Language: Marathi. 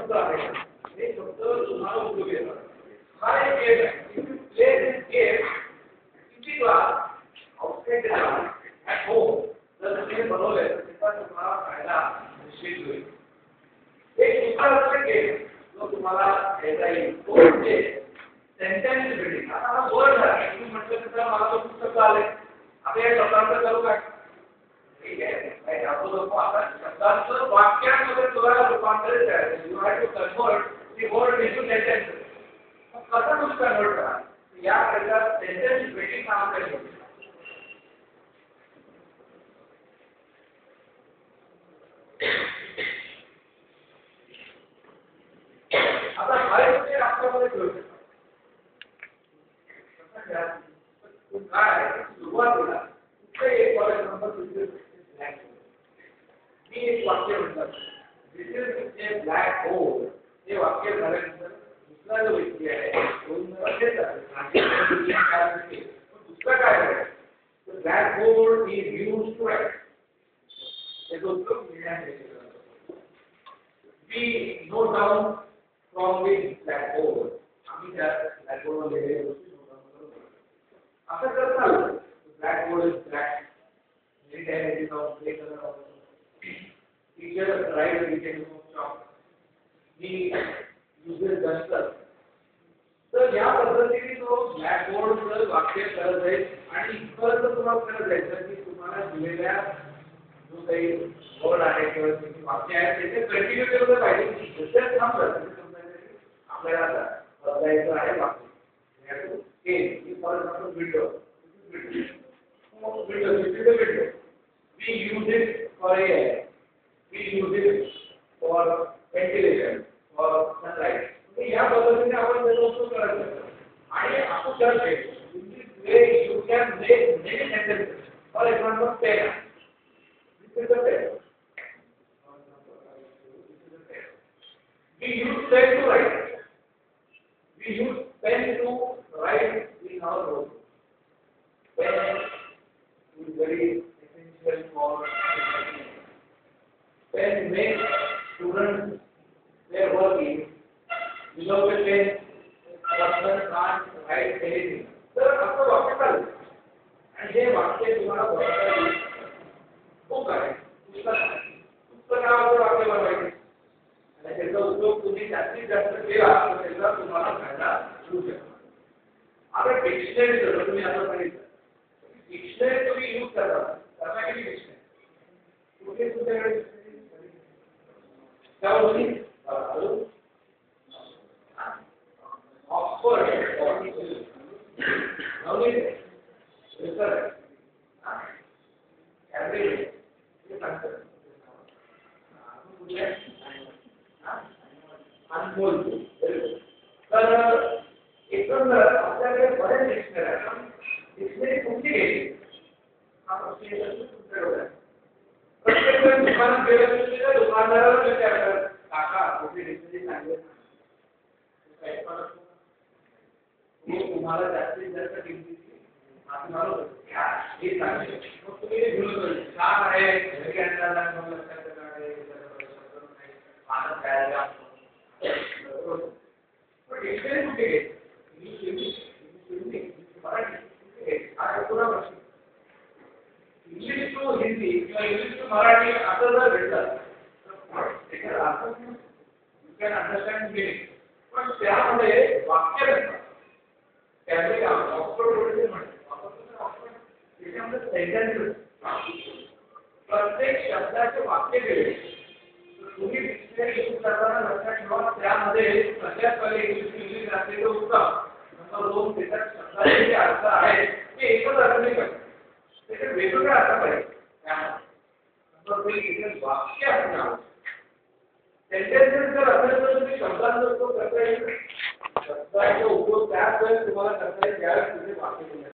शब्द आहे हे शब्द तुम्हाला उपयोगी येतात. हा एक गेम आहे. If you play this game in the class outside the class at home, जर तुम्ही बनवले तर त्याचा तुम्हाला फायदा निश्चित होईल. एक दुसरा असं गेम जो तुम्हाला घ्यायचा येईल तो म्हणजे सेंटेन्स बिल्डिंग. आता हा वर्ड आहे, तुम्ही म्हटलं तर मला तो पुस्तक आले, आता या शब्दांचं करू काय? ठीक आहे, काय आपण लोक आता शब्दांचं वाक्यांमध्ये तुला रूपांतरित करायचं. You have to convert the word into sentence. कसं तुम्ही कन्वर्ट करा या प्रकार सेंटेन्स बिल्डिंग काम करेल. आता हायचे आपल्यामध्ये करू शकतो काय सुरुवातीला कुठे एक फॉर एक्झाम्पल मी एक वाक्य म्हणतात दिस इज ए ब्लॅक होल. हे वाक्य झाल्यानंतर दुसरा जो व्यक्ती आहे दोन दुसरा काय आहे black hole is used to write. हे दोन we note down from this black hole. आम्ही त्या ब्लॅक होल मध्ये असं करतात. Black hole is black. it is of gray color also. Teacher write written chalk. He uses duster. तर या पद्धतीने तो ब्लॅक बोर्ड वर वाक्य करत आहे आणि इतर तुम्हाला करत जायचं की तुम्हाला दिलेल्या जो काही वर्ड आहे किंवा वाक्य आहे त्याचे कंटिन्यू केलं पाहिजे. जसं थांबलं आपल्याला आता बदलायचं आहे वाक्य. For example window. Window, this is the window. We use it for air. We use it for ventilation, for sunlight. So, या पद्धतीने आपण त्याचा उपयोग करायचा आणि आपण करते. In this way, you can make many sentences. For example, pen. This is the pen. We use pen to write. We use pen to write in our notes. Pen is very essential for education. Pen makes students their work easy. Without a pen, person can't write anything. तर असं वाक्य चालू आणि हे वाक्य तुम्हाला बनवता येईल. खूप आहे पुस्तकावर वाक्य बनवायचे आणि त्याचा उपयोग तुम्ही जास्तीत जास्त केला तर त्याचा तुम्हाला फायदा होऊ शकतो. आता डिक्शनरी जर तुम्ही आता सांगितलं डिक्शनरी तुम्ही यूज करता रसायनिक डिक्शनरी कुठे तुमच्याकडे त्यावरती ऑक्सफोर्ड नवनीत रिसर्च कॅम्ब्रिज हे सांगतात अनमोल. तर एकंदर आपल्याकडे बरेच डिक्शनरी आहेत. डिक्शनरी कुठली घ्यायची हा प्रश्न तुमच्याकडे आहे. प्रत्येक जण दुकानात गेलं तर दुकानदाराला विचारतात काका कुठली डिक्शनरी चांगली तुम्हाला जास्तीत जास्त किमतीची आत्माला हे चांगले मग तुम्ही ते घेऊन जाईल छान आहे घरी आणताना मग लक्षात आहे आनंद द्यायला पण डिक्शनरी कुठे घ्यायची इंग्लिश टू हिंदी किंवा इंग्लिश टू मराठी असं जर भेटलं तर यू कॅन अंडरस्टँड मिनिंग. पण त्यामध्ये वाक्य नसतात. त्यामुळे ऑक्सफोर्ड त्याच्यामध्ये सेंटेन्स प्रत्येक शब्दाचे वाक्य दिले तुम्ही डिक्शनरी यूज करताना लक्षात ठेवा त्यामध्ये सगळ्यात पहिले इंग्लिश असलेलं उत्तम नंबर 2 त्याच्यात शब्दाचे जे अर्थ आहेत ते एकच अर्थ नाही करतात त्याचे वेगवेगळे अर्थ पाहिजे. नंबर 3 वाक्य असणार सेंटेन्सेस जर असेल तर तुम्ही शब्दांचा उपयोग करता येईल. शब्दाचा उपयोग त्याच वेळेस तुम्हाला करता येईल ज्यावेळेस तुम्ही वाक्य